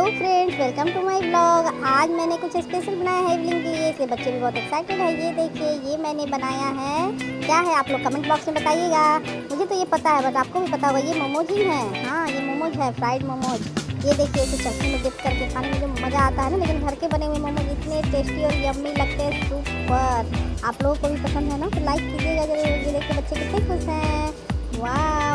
Friends, welcome to my blog. आज मैंने कुछ स्पेशल बनाया है इवनिंग के लिए, इसलिए बच्चे भी बहुत एक्साइटेड है। ये देखिए, ये मैंने बनाया है। क्या है आप लोग कमेंट बॉक्स में बताइएगा। मुझे तो ये पता है, बट आपको भी पता होगा। ये मोमोज ही है। हाँ, ये मोमोज है, फ्राइड मोमोज। ये देखिए, इसे चटनी में डिप करके खाने में जो मज़ा आता है ना, लेकिन घर के बने हुए मोमोज इतने टेस्टी और यम्मी लगते हैं, सुपर। आप लोगों को भी पसंद है ना, तो लाइक कीजिएगा जरूर। ये देखिए, बच्चे कितने खुश हैं। वाह,